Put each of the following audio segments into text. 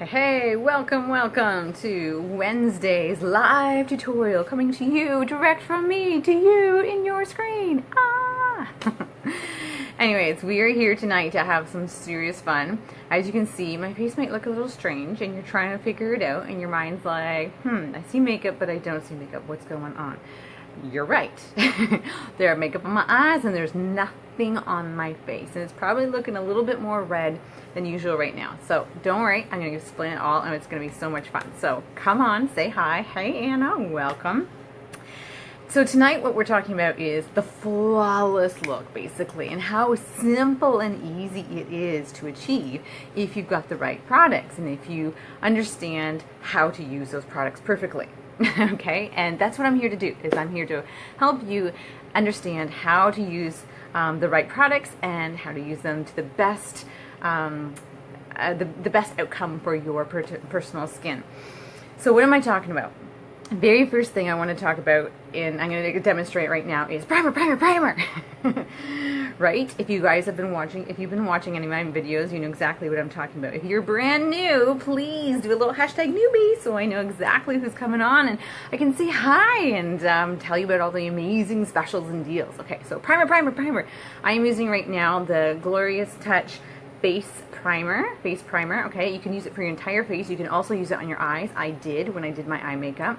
Hey, welcome to Wednesday's live tutorial coming to you direct from me to you in your screen. Anyways, we are here tonight to have some serious fun. As you can see, my face might look a little strange and you're trying to figure it out and your mind's like, I see makeup but I don't see makeup. What's going on? You're right. There are makeup on my eyes and there's nothing on my face. And it's probably looking a little bit more red than usual right now. So don't worry, I'm going to explain it all and it's going to be so much fun. So come on, say hi. Hey Anna, welcome. So tonight what we're talking about is the flawless look basically, and how simple and easy it is to achieve if you've got the right products and if you understand how to use those products perfectly. Okay, and that's what I'm here to do, is I'm here to help you understand how to use the right products and how to use them to the best best outcome for your personal skin. So what am I talking about? Very first thing I want to talk about, and I'm going to demonstrate right now, is primer. Right? If you guys have been watching, if you've been watching any of my videos, you know exactly what I'm talking about. If you're brand new, please do a little hashtag newbie so I know exactly who's coming on and I can say hi and tell you about all the amazing specials and deals. Okay, so primer. I am using right now the Glorious Touch face primer. Okay, you can use it for your entire face. You can also use it on your eyes. I did when I did my eye makeup.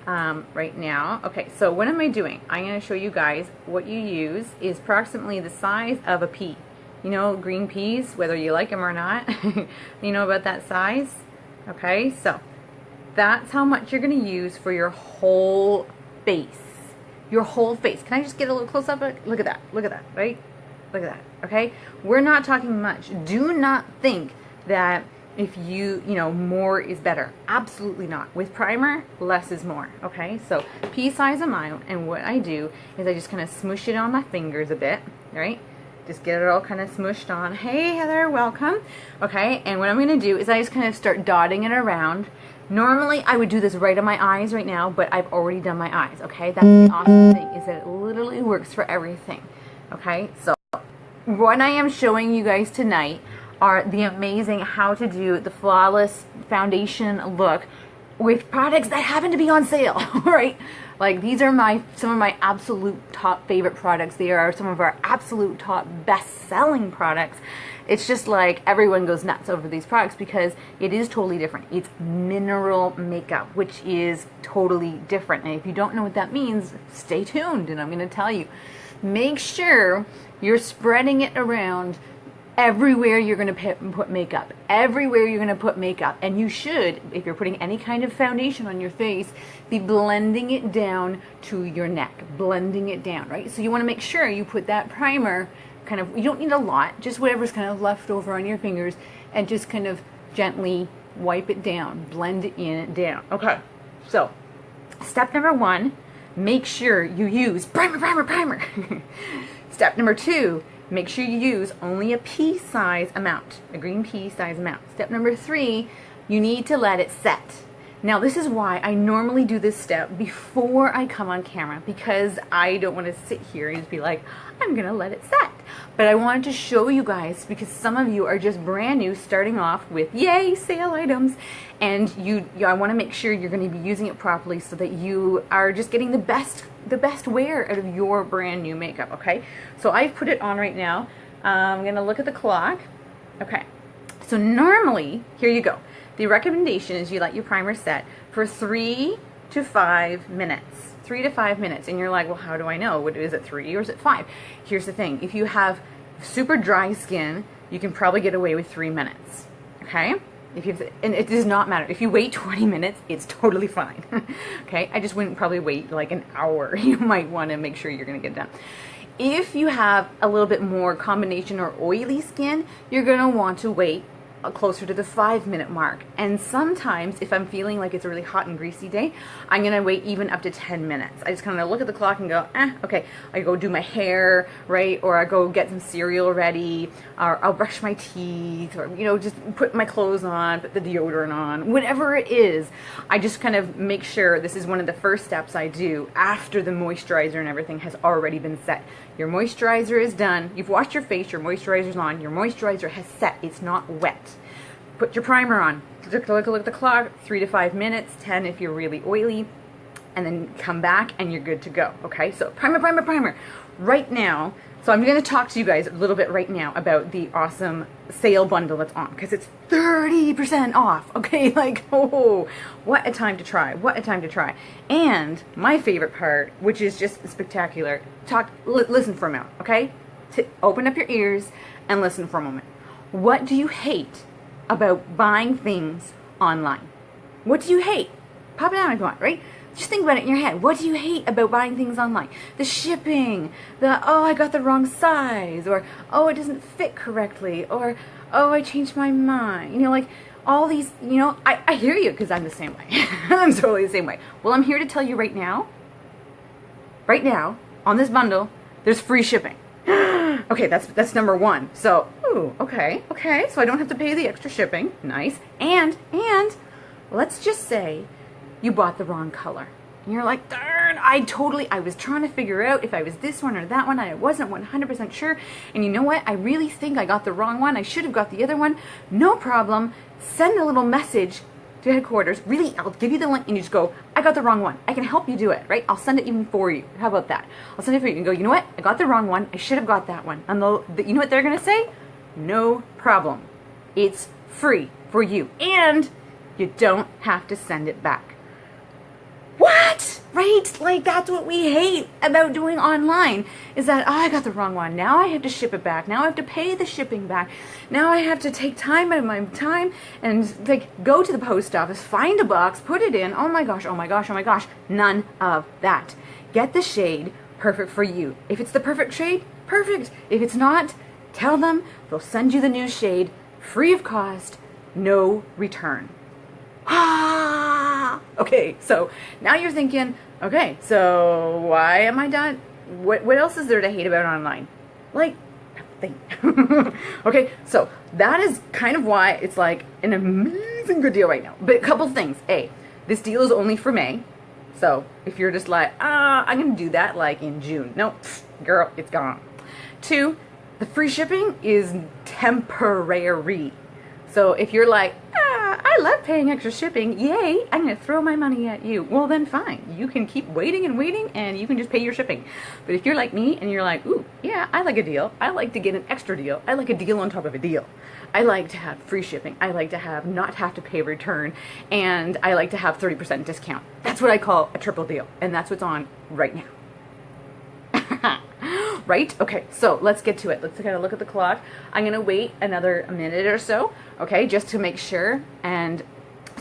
Right now. Okay, so what am I doing? I'm going to show you guys what you use is approximately the size of a pea. You know, green peas, whether you like them or not. You know about that size? Okay, so that's how much you're going to use for your whole face. Your whole face. Can I just get a little close up? Look at that, right? Look at that, okay? We're not talking much. Do not think that if you know, more is better. Absolutely not. With primer, less is more, okay? So, pea size amount, and what I do is I just kind of smoosh it on my fingers a bit, right? Just get it all kind of smooshed on. Hey, Heather, welcome. Okay, and what I'm going to do is I just kind of start dotting it around. Normally, I would do this right on my eyes right now, but I've already done my eyes, okay? That's the awesome thing, is that it literally works for everything, okay? So, what I am showing you guys tonight are the amazing how to do the flawless foundation look with products that happen to be on sale, right? Like, these are some of my absolute top favorite products. They are some of our absolute top best-selling products. It's just like everyone goes nuts over these products because it is totally different. It's mineral makeup, which is totally different. And if you don't know what that means, stay tuned and I'm going to tell you. Make sure you're spreading it around everywhere you're going to put makeup. Everywhere you're going to put makeup. And you should, if you're putting any kind of foundation on your face, be blending it down to your neck. Blending it down, right? So you want to make sure you put that primer kind of, you don't need a lot, just whatever's kind of left over on your fingers, and just kind of gently wipe it down. Blend it in down. Okay. So, step number 1, make sure you use primer. Step number 2, make sure you use only a pea size amount, a green pea size amount. Step number 3, you need to let it set. Now this is why I normally do this step before I come on camera, because I don't want to sit here and just be like, I'm gonna let it set. But I wanted to show you guys, because some of you are just brand new, starting off with yay sale items, and I want to make sure you're going to be using it properly so that you are just getting the best wear out of your brand new makeup. Okay, so I've put it on right now. I'm gonna look at the clock. Okay, so normally, here you go. The recommendation is you let your primer set for 3 to 5 minutes. 3 to 5 minutes. And you're like, well, how do I know? Is it 3 or is it 5? Here's the thing. If you have super dry skin, you can probably get away with 3 minutes. Okay? And it does not matter. If you wait 20 minutes, it's totally fine. Okay? I just wouldn't probably wait like an hour. You might want to make sure you're going to get it done. If you have a little bit more combination or oily skin, you're going to want to wait closer to the 5-minute mark. And sometimes if I'm feeling like it's a really hot and greasy day, I'm gonna wait even up to 10 minutes. I just kind of look at the clock and go, okay. I go do my hair, right? Or I go get some cereal ready, or I'll brush my teeth, or, you know, just put my clothes on, put the deodorant on, whatever it is. I just kind of make sure this is one of the first steps I do after the moisturizer and everything has already been set. Your moisturizer is done. You've washed your face, your moisturizer's on, your moisturizer has set. It's not wet. Put your primer on. look at the clock, 3 to 5 minutes, 10 if you're really oily, and then come back and you're good to go. Okay, so primer. Right now, so I'm going to talk to you guys a little bit right now about the awesome sale bundle that's on, because it's 30% off. Okay, like, oh, what a time to try. What a time to try. And my favorite part, which is just spectacular, listen for a moment, okay? Open up your ears and listen for a moment. What do you hate about buying things online? What do you hate? Pop it out if you want, right? Just think about it in your head. What do you hate about buying things online? The shipping, oh, I got the wrong size, or oh, it doesn't fit correctly, or oh, I changed my mind. You know, like all these, you know, I hear you, because I'm the same way. I'm totally the same way. Well, I'm here to tell you right now, on this bundle, there's free shipping. Okay, that's number one. So, ooh, okay, so I don't have to pay the extra shipping. Nice. And let's just say you bought the wrong color. And you're like, darn, I was trying to figure out if I was this one or that one. I wasn't 100% sure. And you know what? I really think I got the wrong one. I should have got the other one. No problem. Send a little message to headquarters. Really, I'll give you the link and you just go, I got the wrong one. I can help you do it, right? I'll send it even for you. How about that? I'll send it for you and go, you know what? I got the wrong one. I should have got that one. And you know what they're going to say? No problem. It's free for you. And you don't have to send it back. What? Right? Like, that's what we hate about doing online, is that, oh, I got the wrong one. Now I have to ship it back. Now I have to pay the shipping back. Now I have to take time out of my time and like go to the post office, find a box, put it in. Oh my gosh. None of that. Get the shade perfect for you. If it's the perfect shade, perfect. If it's not, tell them. They'll send you the new shade free of cost, no return. Okay, so now you're thinking, okay, so why am I done? What else is there to hate about online? Like, nothing. Okay, so that is kind of why it's like an amazing good deal right now. But a couple things. A, this deal is only for May. So if you're just like, I'm going to do that like in June. No, girl, it's gone. 2, the free shipping is temporary. So if you're like, I love paying extra shipping, yay, I'm going to throw my money at you. Well, then fine. You can keep waiting and you can just pay your shipping. But if you're like me and you're like, ooh, yeah, I like a deal. I like to get an extra deal. I like a deal on top of a deal. I like to have free shipping. I like to not have to pay return. And I like to have 30% discount. That's what I call a triple deal. And that's what's on right now. Right? Okay, so let's get to it. Let's kind of look at the clock. I'm going to wait another minute or so, okay, just to make sure. And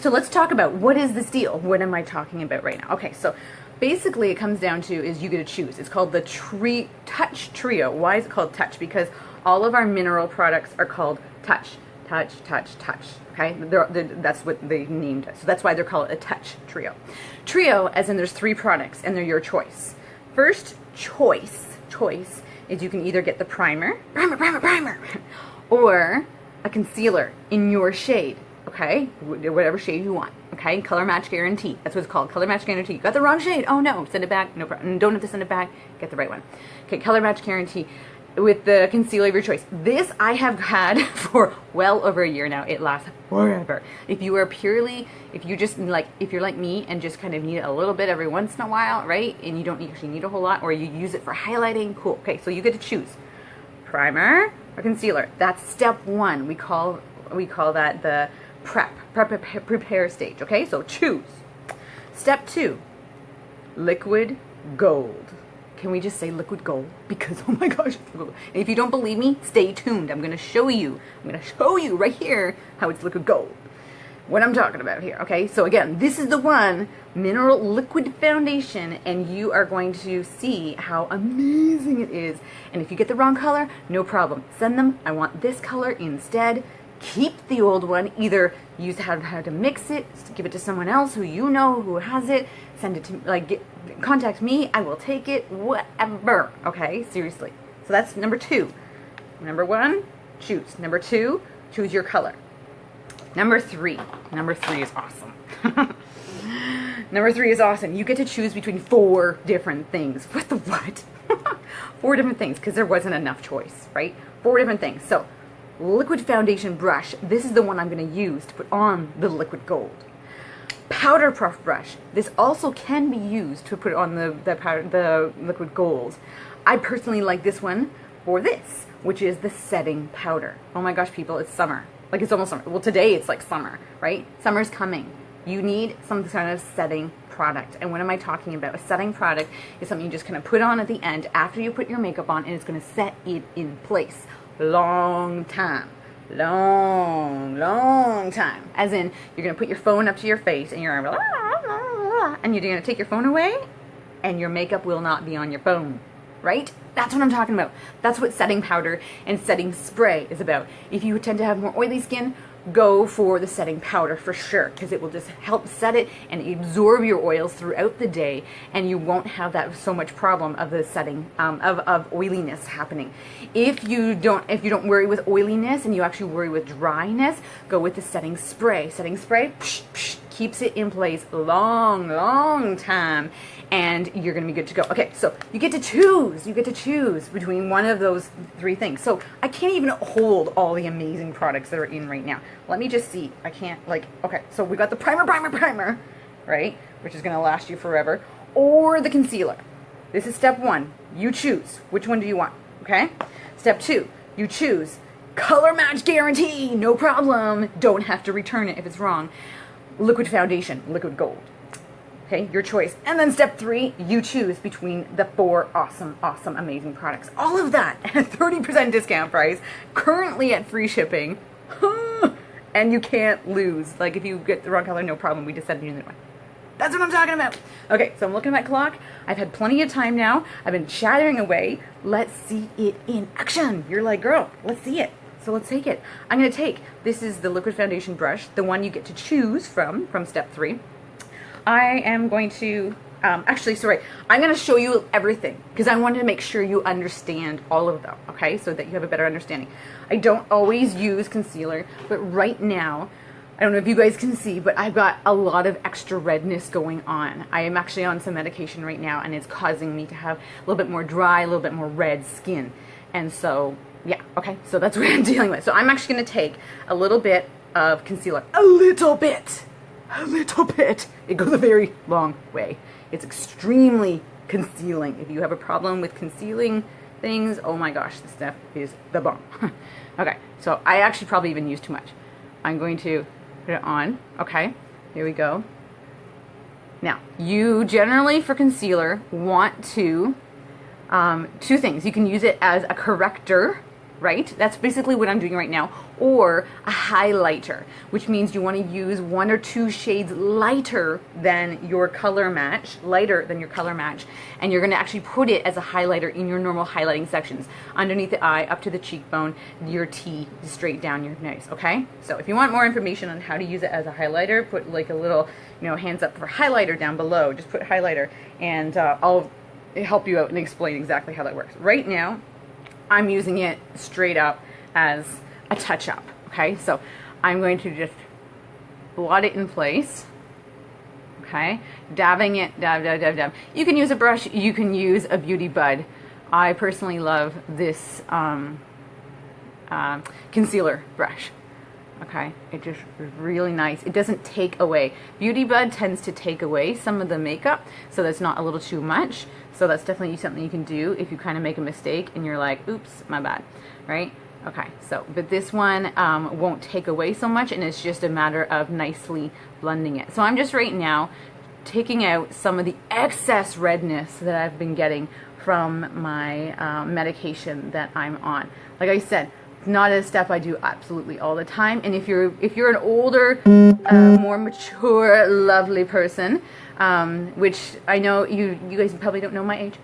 so let's talk about, what is this deal? What am I talking about right now? Okay, so basically it comes down to is you get to choose. It's called the Touch Trio. Why is it called Touch? Because all of our mineral products are called Touch. Okay, that's what they named it. So that's why they're called a Touch Trio. Trio, as in there's 3 products, and they're your choice. First choice is you can either get the primer, or a concealer in your shade, okay? Whatever shade you want, okay? Color match guarantee. That's what it's called, color match guarantee. You got the wrong shade. Oh no, send it back. No problem. Don't have to send it back. Get the right one. Okay, color match guarantee with the concealer of your choice. This I have had for well over a year now. It lasts forever. If you're like me and just kind of need it a little bit every once in a while, right? And you don't actually need a whole lot, or you use it for highlighting, cool. Okay, so you get to choose primer or concealer. That's step 1. We call that the prepare stage. Okay, so choose. Step 2, liquid gold. Can we just say liquid gold? Because, oh my gosh, it's liquid gold. And if you don't believe me, stay tuned. I'm going to show you right here how it's liquid gold. What I'm talking about here, okay? So again, this is the one, mineral liquid foundation, and you are going to see how amazing it is. And if you get the wrong color, no problem. Send them, I want this color instead. Keep the old one. Either use how to mix it, give it to someone else who you know who has it, send it to, contact me, I will take it, whatever, okay? Seriously. So that's number 2. Number 1, choose. Number 2, choose your color. Number 3 is awesome. Number 3 is awesome. You get to choose between 4 different things. What the what? 4 different things, because there wasn't enough choice, right? 4 different things. So liquid foundation brush. This is the one I'm going to use to put on the liquid gold. Powder puff brush. This also can be used to put on the liquid gold. I personally like this one for this, which is the setting powder. Oh my gosh, people, it's summer. Like, it's almost summer. Well, today it's like summer, right? Summer's coming. You need some kind of setting product. And what am I talking about? A setting product is something you just kind of put on at the end after you put your makeup on, and it's going to set it in place. Long time. Long time. As in, you're going to put your phone up to your face and you're and you're going to take your phone away and your makeup will not be on your phone. Right? That's what I'm talking about. That's what setting powder and setting spray is about. If you tend to have more oily skin, go for the setting powder for sure, because it will just help set it and absorb your oils throughout the day, and you won't have that so much problem of the setting of oiliness happening. If you don't worry with oiliness and you actually worry with dryness, go with the setting spray. Setting spray keeps it in place long time, and you're gonna be good to go. Okay, so you get to choose between one of those three things. So I can't even hold all the amazing products that are in right now. Let me just see. I can't, okay, so we got the primer, right? Which is gonna last you forever, or the concealer. This is step one. You choose. Which one do you want, okay? Step two, you choose. Color match guarantee, no problem. Don't have to return it if it's wrong. Liquid foundation, liquid gold. Okay, your choice. And then step three, you choose between the 4 awesome, amazing products. All of that at a 30% discount price, currently at free shipping. And you can't lose. Like, if you get the wrong color, no problem. We just send you a new one. That's what I'm talking about. Okay, so I'm looking at my clock. I've had plenty of time now. I've been chattering away. Let's see it in action. You're like, girl, let's see it. So let's take it. I'm going to take, this is the liquid foundation brush, the one you get to choose from step 3. I am going to, I'm going to show you everything because I wanted to make sure you understand all of them, okay, so that you have a better understanding. I don't always use concealer, but right now, I don't know if you guys can see, but I've got a lot of extra redness going on. I am actually on some medication right now, and it's causing me to have a little bit more dry, a little bit more red skin. And so, yeah, okay, so that's what I'm dealing with. So I'm actually going to take a little bit of concealer. A little bit. It goes a very long way. It's extremely concealing. If you have a problem with concealing things, oh my gosh, this stuff is the bomb. Okay, so I actually probably even use too much. I'm going to put it on. Okay, here we go. Now, you generally, for concealer, want to, two things. You can use it as a corrector, right? That's basically what I'm doing right now. Or a highlighter, which means you want to use 1 or 2 shades lighter than your color match, and you're going to actually put it as a highlighter in your normal highlighting sections, underneath the eye, up to the cheekbone, your T, straight down your nose, okay? So if you want more information on how to use it as a highlighter, put like a little, hands up for highlighter down below. Just put highlighter, and I'll help you out and explain exactly how that works. Right now, I'm using it straight up as a touch-up, okay? So I'm going to just blot it in place, okay? Dabbing it, dab. You can use a brush, you can use a beauty bud. I personally love this concealer brush, okay? It just is really nice. It doesn't take away. Beauty bud tends to take away some of the makeup, so that's not a little too much. So that's definitely something you can do if you kind of make a mistake and you're like, oops, my bad, right? Okay, so, but this one won't take away so much, and it's just a matter of nicely blending it. So I'm just right now taking out some of the excess redness that I've been getting from my medication that I'm on. Like I said, it's not a step I do absolutely all the time, and if you're an older, more mature, lovely person, which I know you guys probably don't know my age,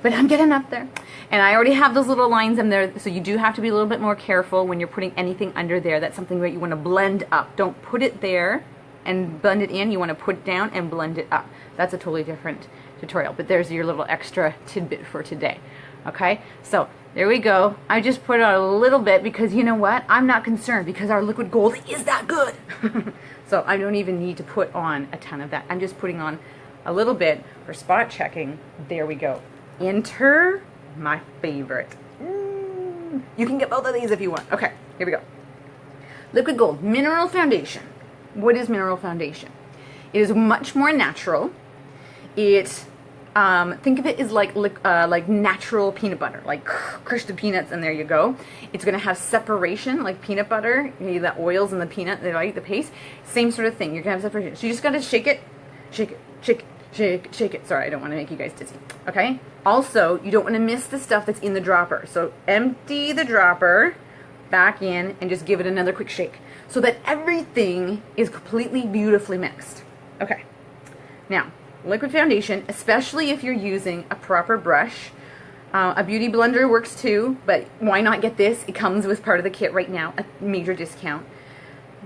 but I'm getting up there. And I already have those little lines in there, so you do have to be a little bit more careful when you're putting anything under there. That's something that you want to blend up. Don't put it there and blend it in. You want to put it down and blend it up. That's a totally different tutorial, but there's your little extra tidbit for today. Okay, so there we go. I just put on a little bit because you know what? I'm not concerned because our liquid gold is that good. So I don't even need to put on a ton of that. I'm just putting on a little bit for spot checking. There we go. Enter my favorite. You can get both of these if you want. Okay, here we go. Liquid Gold Mineral Foundation. What is mineral foundation? It is much more natural. It, think of it as like natural peanut butter, like crush the peanuts and there you go. It's going to have separation like peanut butter, the oils and the peanut, the paste. Same sort of thing. You're going to have separation. So you just got to shake it, shake it, shake it, shake it, shake it. Sorry, I don't want to make you guys dizzy. Okay? Also, you don't want to miss the stuff that's in the dropper. So empty the dropper back in and just give it another quick shake so that everything is completely beautifully mixed. Okay. Now, liquid foundation, especially if you're using a proper brush. A beauty blender works too, but why not get this? It comes with part of the kit right now, a major discount.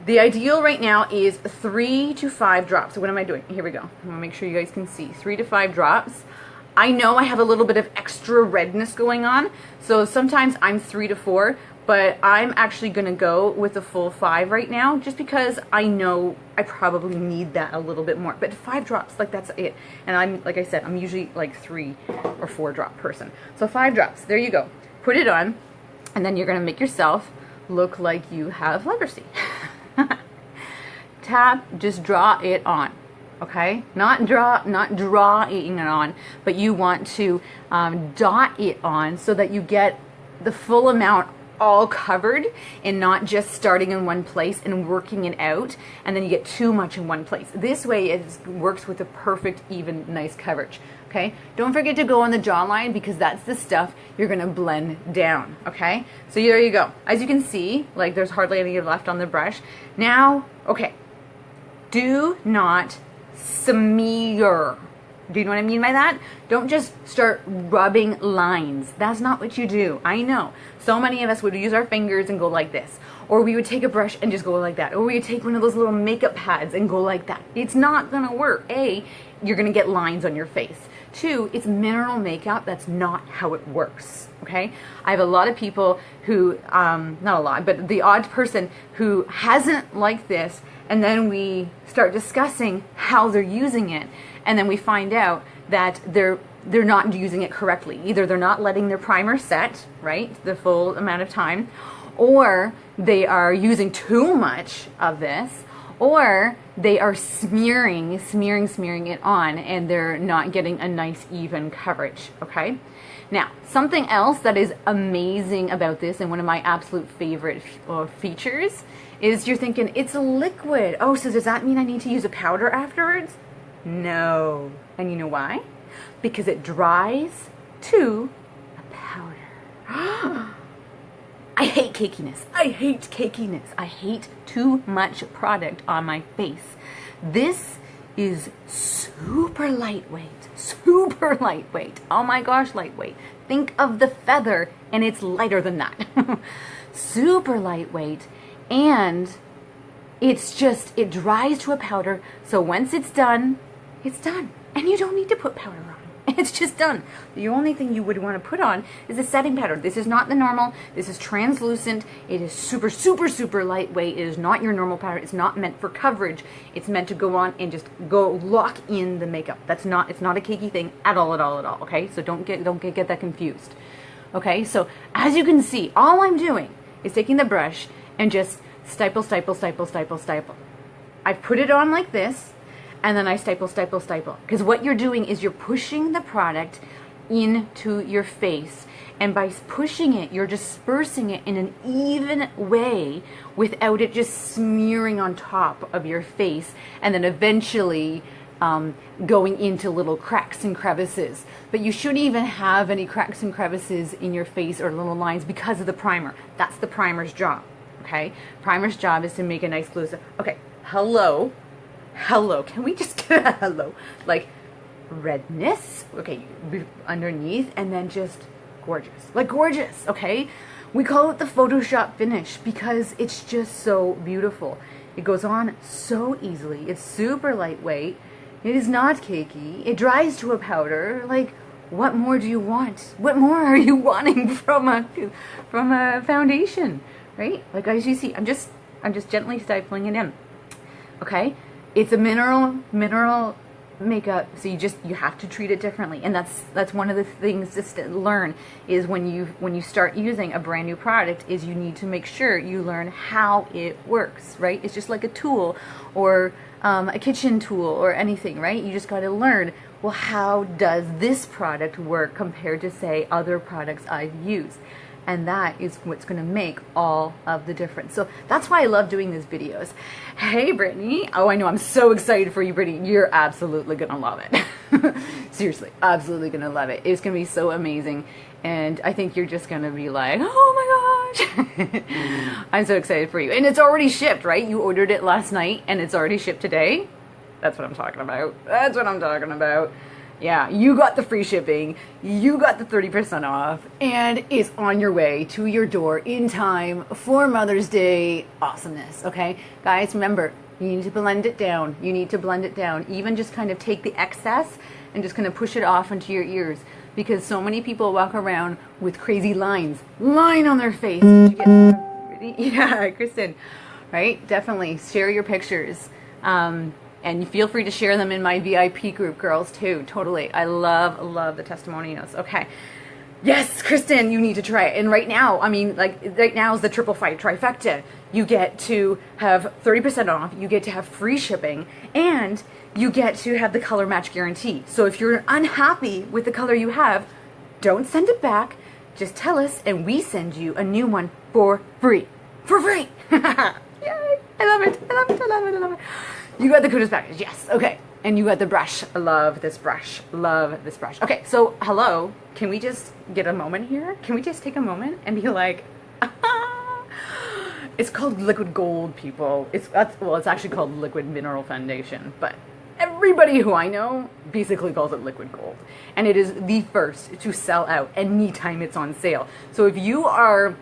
The ideal right now is 3 to 5 drops. So what am I doing? Here we go. I'm gonna make sure you guys can see. 3 to 5 drops. I know I have a little bit of extra redness going on, so sometimes I'm 3 to 4, but I'm actually gonna go with a full 5 right now, just because I know I probably need that a little bit more. But 5 drops, like that's it. And I'm, like I said, I'm usually like 3 or 4 drop person. So 5 drops, there you go. Put it on, and then you're gonna make yourself look like you have leprosy. Tap, just draw it on. Okay, not drawing it on, but you want to dot it on so that you get the full amount all covered and not just starting in one place and working it out and then you get too much in one place. This way it works with a perfect, even, nice coverage. Okay, don't forget to go on the jawline because that's the stuff you're gonna blend down. Okay, so there you go. As you can see, like there's hardly any left on the brush. Now, okay, do not smear. Do you know what I mean by that? Don't just start rubbing lines. That's not what you do. I know. So many of us would use our fingers and go like this. Or we would take a brush and just go like that. Or we would take one of those little makeup pads and go like that. It's not gonna work. A, you're gonna get lines on your face. 2, it's mineral makeup. That's not how it works. Okay? I have a lot of people who, not a lot, but the odd person who hasn't liked this, and then we start discussing how they're using it, and then we find out that they're not using it correctly. Either they're not letting their primer set, right, the full amount of time, or they are using too much of this, or they are smearing it on, and they're not getting a nice even coverage. Okay? Now, something else that is amazing about this, and one of my absolute favorite features, is you're thinking, it's a liquid. Oh, so does that mean I need to use a powder afterwards? No. And you know why? Because it dries to a powder. I hate cakiness. I hate cakiness. I hate too much product on my face. This is super lightweight. Super lightweight. Oh my gosh, lightweight. Think of the feather, and it's lighter than that. Super lightweight. And it's just, it dries to a powder. So once it's done, it's done. And you don't need to put powder on. It's just done. The only thing you would want to put on is a setting powder. This is not the normal. This is translucent. It is super, super, super lightweight. It is not your normal powder. It's not meant for coverage. It's meant to go on and just go lock in the makeup. That's not, it's not a cakey thing at all, okay? So don't get that confused. Okay, so as you can see, all I'm doing is taking the brush and just stipple. I put it on like this, and then I stipple. Because what you're doing is you're pushing the product into your face. And by pushing it, you're dispersing it in an even way without it just smearing on top of your face and then eventually going into little cracks and crevices. But you shouldn't even have any cracks and crevices in your face or little lines because of the primer. That's the primer's job. Okay? Primer's job is to make a nice glue. Okay, hello, can we just get a hello? Like redness, okay, underneath, and then just gorgeous, like gorgeous, okay? We call it the Photoshop finish because it's just so beautiful. It goes on so easily. It's super lightweight. It is not cakey. It dries to a powder. Like, what more do you want? What more are you wanting from a foundation, right? Like as you see, I'm just gently stifling it in. Okay, it's a mineral makeup, so you have to treat it differently. And that's one of the things to learn is when you start using a brand new product, is you need to make sure you learn how it works, right? It's just like a tool, or a kitchen tool, or anything, right? You just got to learn, well, how does this product work compared to, say, other products I've used? And that is what's going to make all of the difference. So that's why I love doing these videos. Hey, Brittany. Oh, I know. I'm so excited for you, Brittany. You're absolutely going to love it. Seriously, absolutely going to love it. It's going to be so amazing. And I think you're just going to be like, oh my gosh. I'm so excited for you. And it's already shipped, right? You ordered it last night and it's already shipped today. That's what I'm talking about. That's what I'm talking about. Yeah, you got the free shipping, you got the 30% off, and it's on your way to your door in time for Mother's Day awesomeness, okay? Guys, remember, you need to blend it down. You need to blend it down. Even just kind of take the excess and just kind of push it off into your ears, because so many people walk around with crazy line on their face. Did you get some? Yeah, Kristen, right? Definitely share your pictures. And feel free to share them in my VIP group, girls, too. Totally. I love the testimonials. Okay. Yes, Kristen, you need to try it. And right now, I mean, like, right now is the triple fight trifecta. You get to have 30% off, you get to have free shipping, and you get to have the color match guarantee. So if you're unhappy with the color you have, don't send it back. Just tell us, and we send you a new one for free. For free! Yay! I love it. I love it. I love it. I love it. You got the kudos package, yes. Okay. And you got the brush. I love this brush. Love this brush. Okay, so hello. Can we just get a moment here? Can we just take a moment and be like, ah. It's called liquid gold, people. It's actually called liquid mineral foundation, but everybody who I know basically calls it liquid gold. And it is the first to sell out anytime it's on sale. So if you are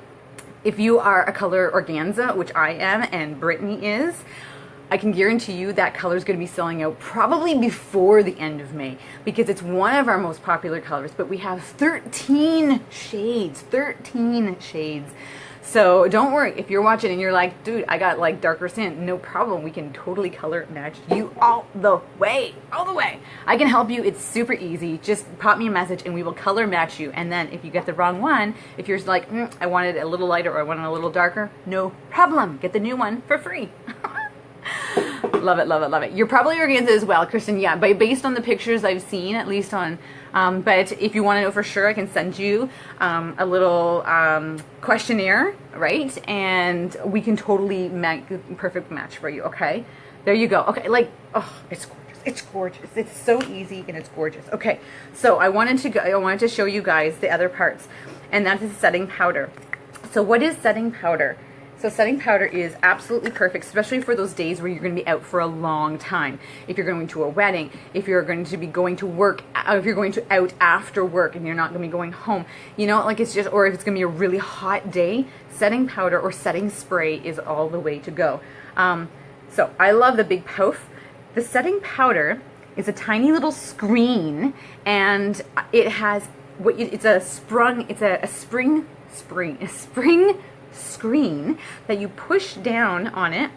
a color organza, which I am and Brittany is, I can guarantee you that color is going to be selling out probably before the end of May, because it's one of our most popular colors, but we have 13 shades, 13 shades. So don't worry if you're watching and you're like, dude, I got like darker skin, no problem. We can totally color match you all the way, all the way. I can help you. It's super easy. Just pop me a message and we will color match you. And then if you get the wrong one, if you're like, I wanted it a little lighter or I want it a little darker, no problem. Get the new one for free. Love it, love it, love it. You're probably organza as well, Kristen. Yeah, but based on the pictures I've seen, at least on, but if you want to know for sure, I can send you a little questionnaire, right? And we can totally make a perfect match for you, okay? There you go. Okay, like, oh, it's gorgeous. It's gorgeous. It's so easy and it's gorgeous. Okay, so I wanted to show you guys the other parts, and that is setting powder. So what is setting powder? So setting powder is absolutely perfect, especially for those days where you're going to be out for a long time. If you're going to a wedding, if you're going to be going to work, if you're going to out after work and you're not going to be going home, you know, like it's just, or if it's going to be a really hot day, setting powder or setting spray is all the way to go. So I love the big poof. The setting powder is a tiny little screen, and it has it's a spring screen that you push down on it,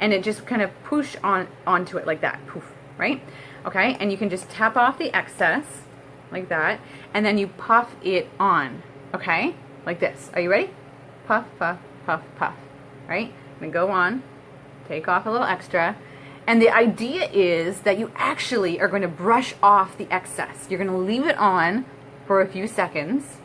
and it just kind of push onto it like that, poof, right? Okay, and you can just tap off the excess like that, and then you puff it on, okay, like this. Are you ready? Puff, puff, puff, puff, right? And go on, take off a little extra, and the idea is that you actually are going to brush off the excess. You're going to leave it on for a few seconds.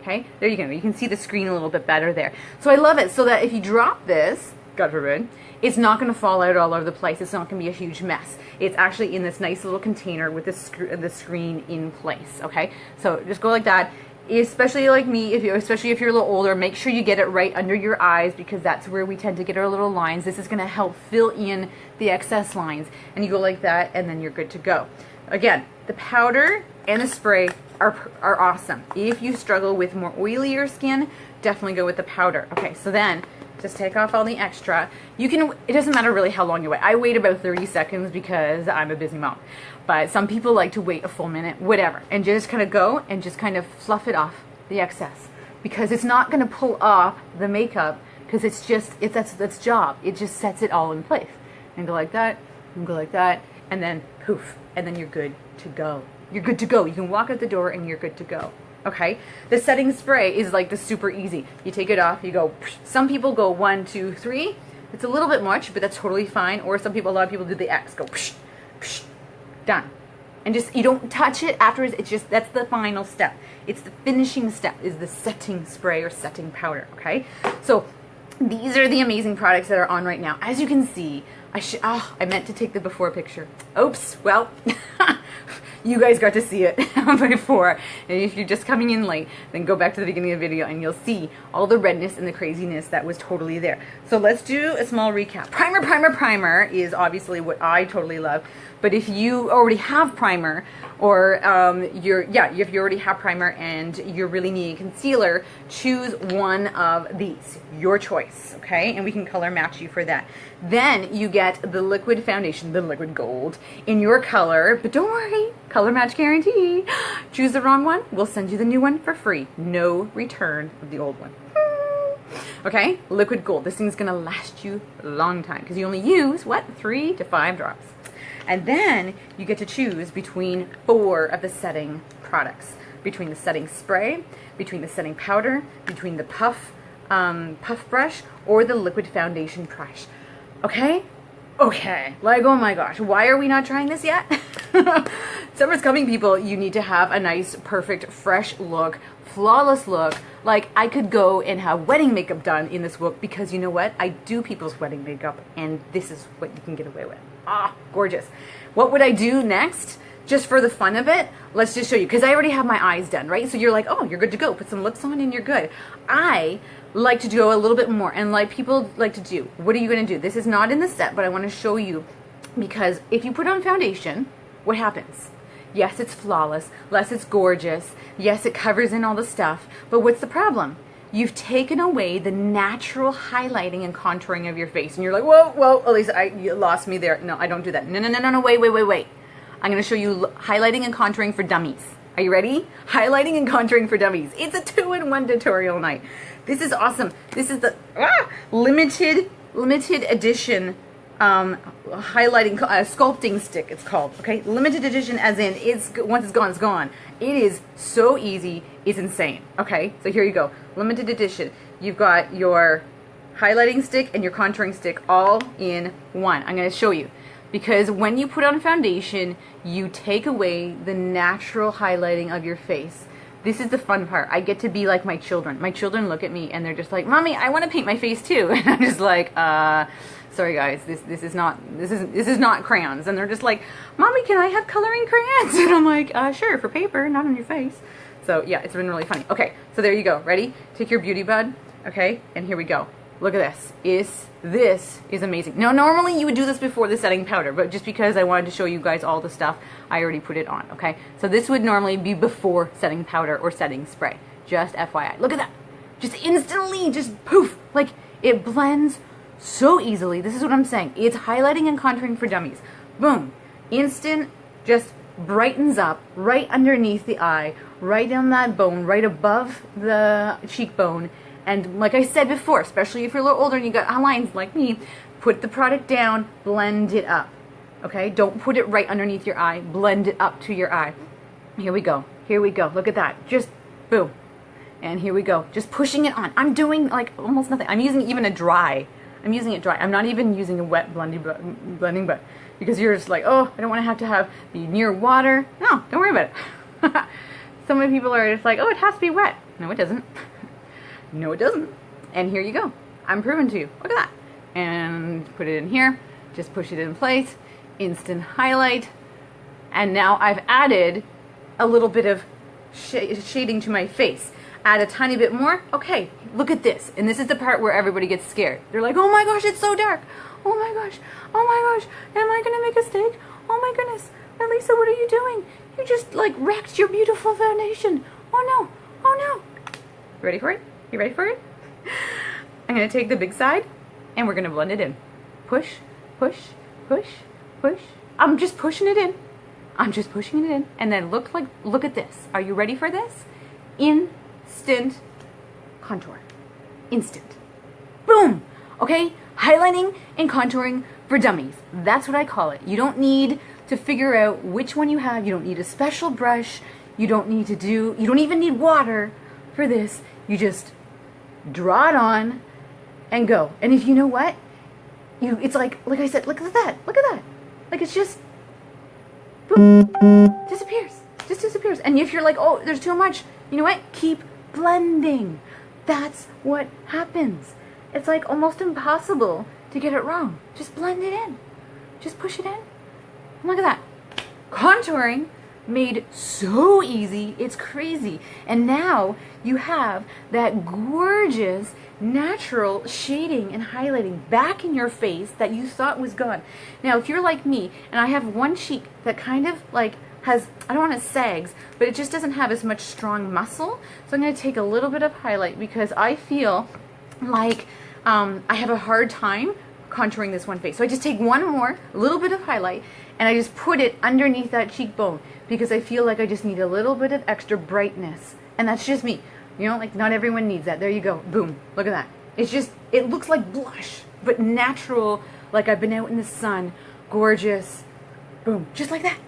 Okay, there you go. You can see the screen a little bit better there. So I love it, so that if you drop this, God forbid, it's not going to fall out all over the place. It's not going to be a huge mess. It's actually in this nice little container with the screen in place. Okay, so just go like that. Especially like me, especially if you're a little older, make sure you get it right under your eyes, because that's where we tend to get our little lines. This is going to help fill in the excess lines, and you go like that, and then you're good to go. Again, the powder and the spray are awesome. If you struggle with more oilier skin, definitely go with the powder. Okay, so then just take off all the extra. You can, it doesn't matter really how long you wait. I wait about 30 seconds because I'm a busy mom. But some people like to wait a full minute, whatever. And just kind of go and just kind of fluff it off, the excess. Because it's not going to pull off the makeup, because it's just, that's its job. It just sets it all in place. And go like that, and go like that. and then poof, and then you're good to go. You're good to go. You can walk out the door and you're good to go. Okay? The setting spray is like the super easy. You take it off, you go, some people go 1, 2, 3. It's a little bit much, but that's totally fine. Or some people, a lot of people do the X, go psh, psh, done. And just, you don't touch it afterwards. It's just, that's the final step. It's the finishing step, is the setting spray or setting powder, okay? So these are the amazing products that are on right now. As you can see, I meant to take the before picture. Oops, well, you guys got to see it before. And if you're just coming in late, then go back to the beginning of the video and you'll see all the redness and the craziness that was totally there. So let's do a small recap. Primer is obviously what I totally love. But if you already have primer, or if you already have primer and you're really needing concealer, choose one of these, your choice, okay? And we can color match you for that. Then you get the liquid foundation, the liquid gold, in your color, but don't worry, color match guarantee. Choose the wrong one, we'll send you the new one for free. No return of the old one. Okay, liquid gold. This thing's gonna last you a long time because you only use, what, 3 to 5 drops. And then you get to choose between 4 of the setting products. Between the setting spray, between the setting powder, between the puff brush, or the liquid foundation brush. Okay? Okay. Like, oh my gosh, why are we not trying this yet? Summer's coming, people. You need to have a nice, perfect, fresh look, flawless look. Like, I could go and have wedding makeup done in this look because you know what? I do people's wedding makeup, and this is what you can get away with. Ah, gorgeous. What would I do next? Just for the fun of it, let's just show you, because I already have my eyes done, right? So you're like, oh, you're good to go. Put some lips on and you're good. I like to go a little bit more, and like people like to do. What are you going to do? This is not in the set, but I want to show you, because if you put on foundation, what happens? Yes, it's flawless. Yes, it's gorgeous. Yes, it covers in all the stuff. But what's the problem? You've taken away the natural highlighting and contouring of your face. And you're like, whoa, Elisa, you lost me there. No, I don't do that. No, wait. I'm going to show you highlighting and contouring for dummies. Are you ready? Highlighting and contouring for dummies. It's a 2-in-1 tutorial night. This is awesome. This is the limited edition highlighting, sculpting stick, it's called, okay? Limited edition as in, once it's gone, it's gone. It is so easy, it's insane, okay? So here you go, limited edition. You've got your highlighting stick and your contouring stick all in one. I'm gonna show you. Because when you put on foundation, you take away the natural highlighting of your face. This is the fun part. I get to be like my children. My children look at me and they're just like, Mommy, I want to paint my face too. And I'm just like, sorry guys, this is not crayons. And they're just like, Mommy, can I have coloring crayons? And I'm like, sure, for paper, not on your face. So yeah, it's been really funny. Okay, so there you go. Ready? Take your beauty bud, okay? And here we go. Look at this. This is amazing. Now, normally you would do this before the setting powder, but just because I wanted to show you guys all the stuff, I already put it on, okay? So this would normally be before setting powder or setting spray. Just FYI. Look at that. Just instantly, just poof. Like, it blends so easily. This is what I'm saying. It's highlighting and contouring for dummies. Boom. Instant, just brightens up right underneath the eye, right down that bone, right above the cheekbone. And like I said before, especially if you're a little older and you got lines like me, put the product down, blend it up. Okay? Don't put it right underneath your eye. Blend it up to your eye. Here we go. Here we go. Look at that. Just boom. And here we go. Just pushing it on. I'm doing like almost nothing. I'm using even a dry. I'm using it dry. I'm not even using a wet blending but because you're just like, oh, I don't want to have be near water. No, don't worry about it. So many people are just like, oh, it has to be wet. No, it doesn't. No, it doesn't. And here you go. I'm proving to you. Look at that. And put it in here. Just push it in place. Instant highlight. And now I've added a little bit of shading to my face. Add a tiny bit more. Okay, look at this. And this is the part where everybody gets scared. They're like, oh my gosh, it's so dark. Oh my gosh. Oh my gosh. Am I going to make a mistake? Oh my goodness. Elisa, what are you doing? You just like wrecked your beautiful foundation. Oh no. Oh no. Ready for it? You ready for it? I'm going to take the big side and we're going to blend it in. Push, push, push, push. I'm just pushing it in. I'm just pushing it in. And then look at this. Are you ready for this? Instant contour. Instant. Boom. Okay? Highlighting and contouring for dummies. That's what I call it. You don't need to figure out which one you have. You don't need a special brush. You don't even need water for this. You just draw it on and go. And if you know what, it's like I said, look at that. Like it's just, boom, disappears. Just disappears. And if you're like, oh, there's too much, you know what? Keep blending. That's what happens. It's like almost impossible to get it wrong. Just blend it in. Just push it in. And look at that. Contouring made so easy. It's crazy. And now you have that gorgeous natural shading and highlighting back in your face that you thought was gone. Now, if you're like me and I have one cheek that kind of like has, I don't want to sags, but it just doesn't have as much strong muscle. So I'm going to take a little bit of highlight because I feel like I have a hard time contouring this one face. So I just take one more little bit of highlight and I just put it underneath that cheekbone because I feel like I just need a little bit of extra brightness. And that's just me. You know, like not everyone needs that. There you go. Boom. Look at that. It's just, it looks like blush, but natural, like I've been out in the sun. Gorgeous. Boom. Just like that.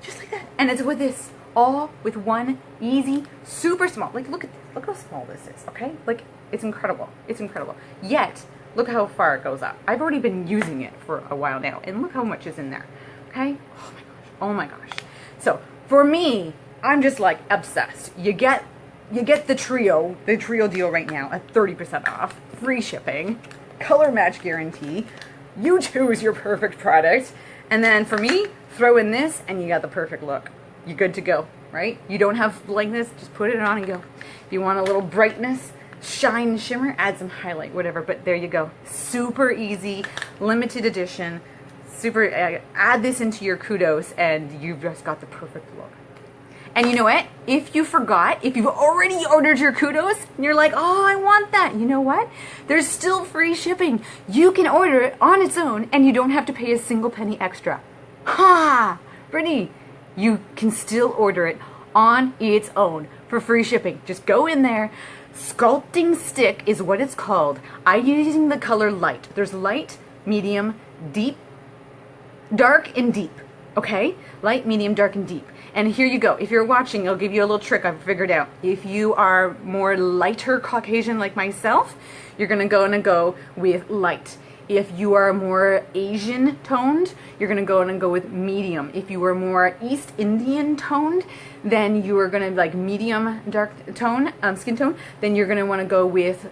Just like that. And it's with this, all with one easy, super small. Like look at this. Look how small this is, okay? Like it's incredible. It's incredible. Yet, look how far it goes up. I've already been using it for a while now, and look how much is in there. Okay? Oh my gosh. Oh my gosh. So, for me, I'm just like obsessed. You get the trio deal right now at 30% off, free shipping, color match guarantee. You choose your perfect product, and then for me, throw in this and you got the perfect look. You're good to go, right? You don't have blankness, just put it on and go. If you want a little brightness, shine, shimmer, add some highlight, whatever, but there you go. Super easy, limited edition, super, add this into your kudos and you've just got the perfect look. And you know what? If you forgot, if you've already ordered your kudos and you're like, oh, I want that, you know what? There's still free shipping. You can order it on its own and you don't have to pay a single penny extra. Ha! Brittany, you can still order it on its own for free shipping. Just go in there. Sculpting stick is what it's called. I'm using the color light. There's light, medium, deep, dark, and deep. Okay? Light, medium, dark, and deep. And here you go. If you're watching, I'll give you a little trick I've figured out. If you are more lighter Caucasian like myself, you're going to go with light. If you are more Asian toned, you're going to go with medium. If you are more East Indian toned, then you are going to like medium dark tone, skin tone, then you're going to want to go with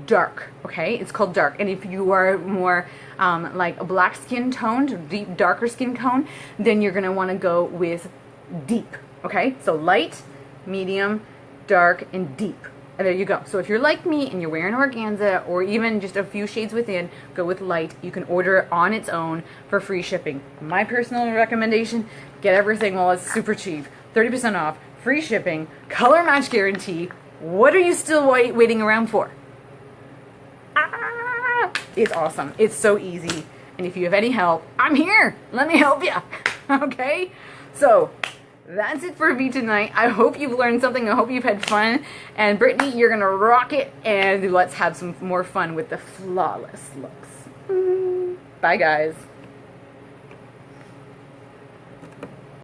dark, okay? It's called dark. And if you are more like a black skin toned, deep, darker skin tone, then you're going to want to go with deep, okay? So light, medium, dark, and deep. And there you go. So if you're like me and you're wearing organza or even just a few shades within, go with light. You can order it on its own for free shipping. My personal recommendation, get everything while it's super cheap. 30% off, free shipping, color match guarantee. What are you still waiting around for? Ah, it's awesome. It's so easy. And if you have any help, I'm here. Let me help you. Okay? So, that's it for me tonight. I hope you've learned something. I hope you've had fun. And Brittany, you're going to rock it. And let's have some more fun with the flawless looks. Bye, guys.